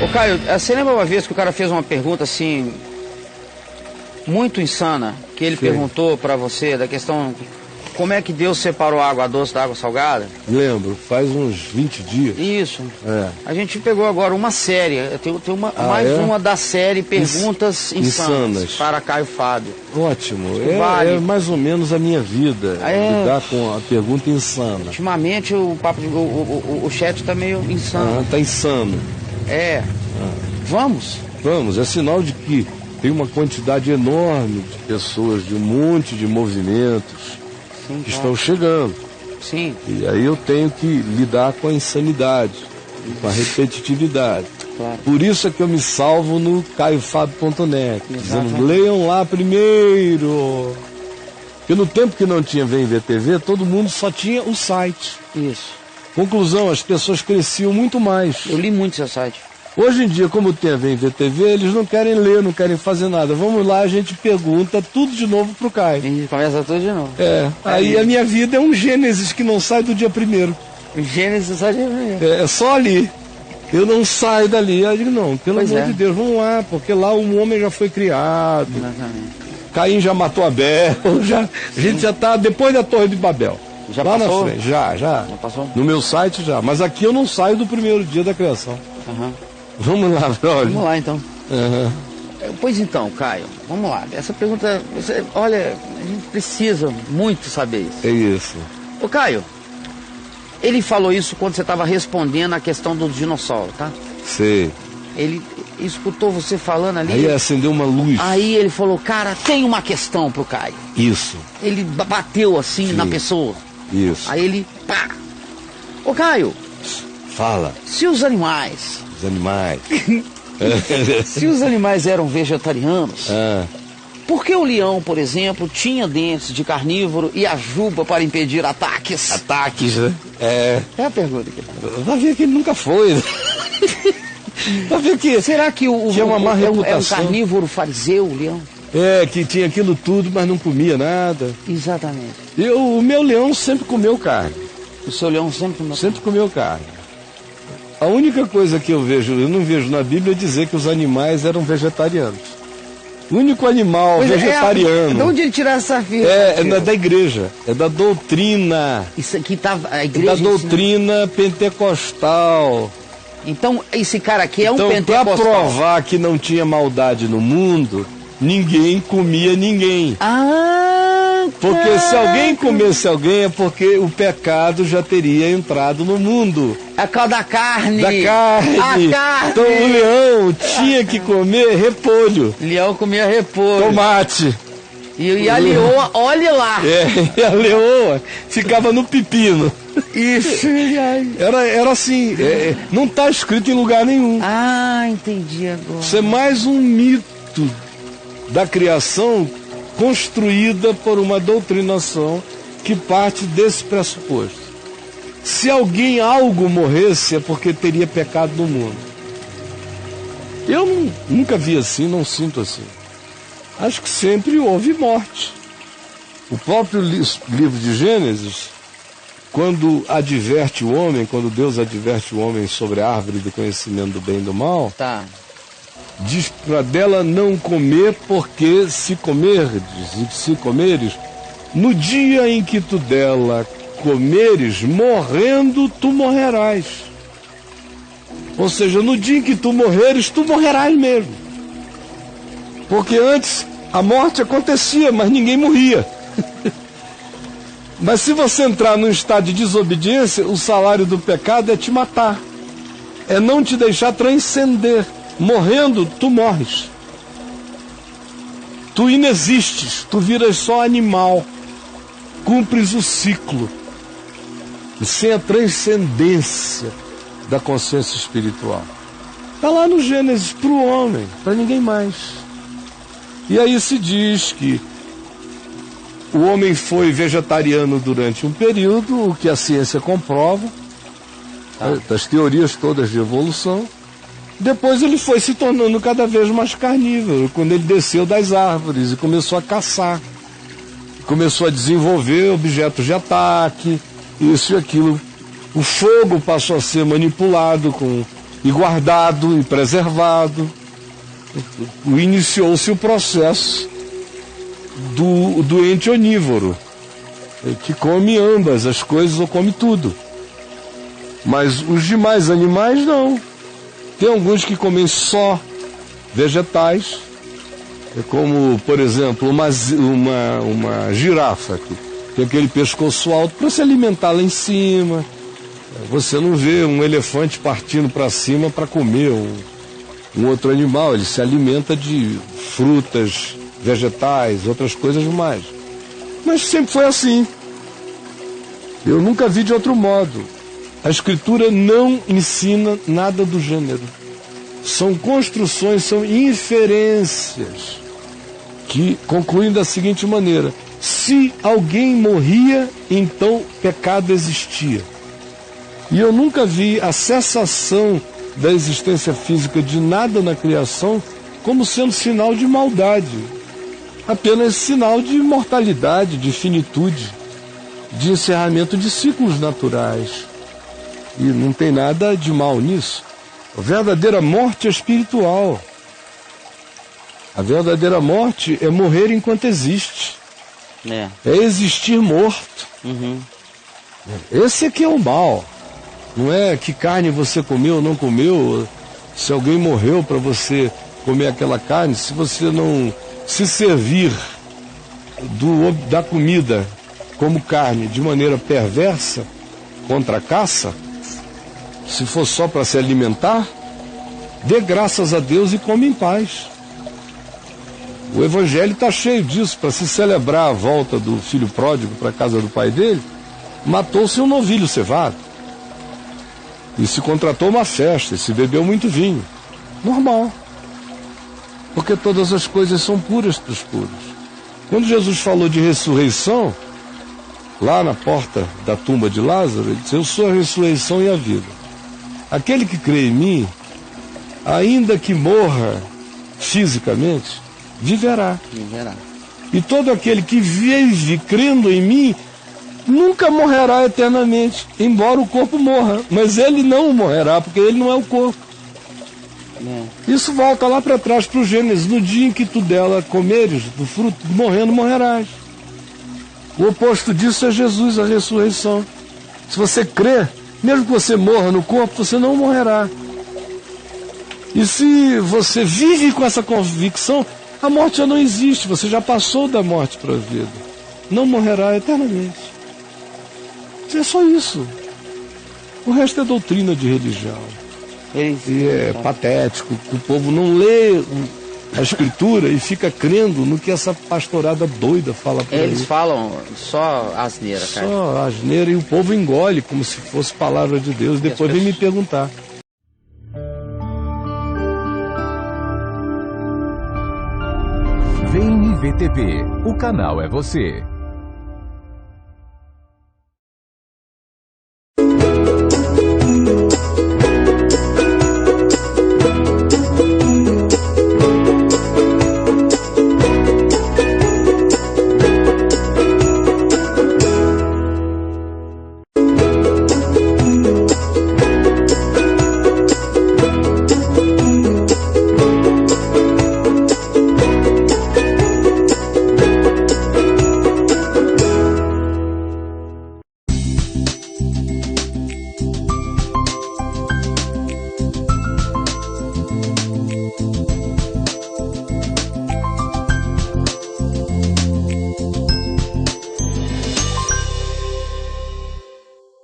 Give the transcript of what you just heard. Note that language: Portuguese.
Ô Caio, você lembra uma vez que o cara fez uma pergunta assim, muito insana, que ele perguntou pra você da questão, como é que Deus separou a água doce da água salgada? Lembro, faz uns 20 dias. Isso. É. A gente pegou agora uma série, tem uma da série Perguntas Insanas para Caio Fábio. Ótimo, Vale. é mais ou menos a minha vida, lidar com a pergunta insana. Ultimamente o chat tá meio insano. Tá insano. Vamos? Vamos, é sinal de que tem uma quantidade enorme de pessoas, de um monte de movimentos que estão chegando. Sim. E aí eu tenho que lidar com a insanidade, com a repetitividade. Claro. Por isso é que eu me salvo no caiofábio.net, dizendo, leiam lá primeiro. Porque no tempo que não tinha Vem Ver TV, todo mundo só tinha o site. Isso. Conclusão, as pessoas cresciam muito mais. Eu li muito seu site. Hoje em dia, como tem a Vem Ver TV, eles não querem ler, não querem fazer nada. Vamos lá, a gente pergunta tudo de novo pro Caio. E começa tudo de novo. Aí a minha vida é um Gênesis que não sai do dia 1º. Gênesis só de primeiro. É só ali. Eu não saio dali. Eu digo, não, pelo amor de Deus, vamos lá, porque lá o homem já foi criado. Exatamente. Caim já matou Abel, a gente já está depois da Torre de Babel. Já lá passou? na frente, já. Já passou? No meu site já, mas aqui eu não saio do primeiro dia da criação. Vamos lá, brother. Vamos lá então. Pois então, Caio, vamos lá. Essa pergunta, olha, a gente precisa muito saber isso. É isso. Ô Caio, ele falou isso quando você estava respondendo a questão do dinossauro, tá? Sei. Ele escutou você falando ali. Aí acendeu uma luz. Aí ele falou, cara, tem uma questão pro Caio. Isso. Ele bateu assim na pessoa. Isso. Aí ele, pá. Ô Caio. Fala. Se os animais... Os animais. Se os animais eram vegetarianos, por que o leão, por exemplo, tinha dentes de carnívoro e a juba para impedir ataques? Ataques, né? É a pergunta que vai ver que ele nunca foi, né? Vai ver que... Será que tinha uma má reputação. É um carnívoro fariseu, o leão? Que tinha aquilo tudo, mas não comia nada. Exatamente. O meu leão sempre comeu carne. O seu leão sempre comeu Sempre comeu carne. A única coisa que eu não vejo na Bíblia é dizer que os animais eram vegetarianos. O único animal vegetariano... De onde ele tirar essa fita? É da igreja, é da doutrina. Isso aqui tá... A igreja da doutrina pentecostal. Então, esse cara aqui é um pentecostal. Então, para provar que não tinha maldade no mundo, ninguém comia ninguém. Porque se alguém comesse alguém é porque o pecado já teria entrado no mundo. É por causa da carne. Da carne. A carne. Então o leão tinha que comer repolho. Leão comia repolho. Tomate. E a leoa, olha lá. E a leoa ficava no pepino. Isso. Era assim, não está escrito em lugar nenhum. Entendi agora. Isso é mais um mito da criação construída por uma doutrinação que parte desse pressuposto. Se algo morresse é porque teria pecado no mundo. Eu nunca vi assim, não sinto assim. Acho que sempre houve morte. O próprio livro de Gênesis, quando Deus adverte o homem sobre a árvore do conhecimento do bem e do mal, diz para dela não comer, porque se comeres, no dia em que tu dela comeres, morrendo, tu morrerás. Ou seja, no dia em que tu morreres, tu morrerás mesmo. Porque antes a morte acontecia, mas ninguém morria. Mas se você entrar num estado de desobediência, o salário do pecado é te matar. É não te deixar transcender. Morrendo, tu morres. Tu inexistes, tu viras só animal. Cumpres o ciclo. E sem a transcendência da consciência espiritual. Está lá no Gênesis para o homem, para ninguém mais. E aí se diz que o homem foi vegetariano durante um período, o que a ciência comprova, das teorias todas de evolução. Depois ele foi se tornando cada vez mais carnívoro, quando ele desceu das árvores e começou a caçar. Começou a desenvolver objetos de ataque, isso e aquilo. O fogo passou a ser manipulado com e guardado e preservado. Iniciou-se o processo do doente onívoro, que come ambas as coisas ou come tudo. Mas os demais animais não. Tem alguns que comem só vegetais, como, por exemplo, uma girafa, que tem aquele pescoço alto para se alimentar lá em cima. Você não vê um elefante partindo para cima para comer um outro animal. Ele se alimenta de frutas, vegetais, outras coisas mais. Mas sempre foi assim. Eu nunca vi de outro modo. A Escritura não ensina nada do gênero. São construções, são inferências que concluem da seguinte maneira: se alguém morria, então pecado existia. E eu nunca vi a cessação da existência física de nada na criação como sendo sinal de maldade. Apenas sinal de mortalidade, de finitude, de encerramento de ciclos naturais. E não tem nada de mal nisso. A verdadeira morte é espiritual. A verdadeira morte é morrer enquanto existe. É existir morto. Uhum. Esse aqui é o mal. Não é que carne você comeu ou não comeu, se alguém morreu para você comer aquela carne, se você não se servir da comida como carne de maneira perversa, contra a caça, se for só para se alimentar, dê graças a Deus e come em paz. O Evangelho está cheio disso. Para se celebrar a volta do filho pródigo para a casa do pai dele, matou-se um novilho cevado. E se contratou uma festa, e se bebeu muito vinho. Normal. Porque todas as coisas são puras dos puros. Quando Jesus falou de ressurreição, lá na porta da tumba de Lázaro, ele disse: eu sou a ressurreição e a vida. Aquele que crê em mim, ainda que morra fisicamente, viverá. E todo aquele que vive crendo em mim, nunca morrerá eternamente, embora o corpo morra. Mas ele não morrerá, porque ele não é o corpo. Isso volta lá para trás, para o Gênesis: no dia em que tu dela comeres do fruto, morrendo morrerás. O oposto disso é Jesus, a ressurreição. Se você crê, mesmo que você morra no corpo, você não morrerá. E se você vive com essa convicção, a morte já não existe, você já passou da morte para a vida. Não morrerá eternamente. É só isso. O resto é doutrina de religião. E é patético que o povo não lê a Escritura e fica crendo no que essa pastorada doida fala por aí. Eles falam só asneira, cara. Só asneira, e o povo engole como se fosse palavra de Deus. Depois vem me perguntar. VMVTV, o canal é você.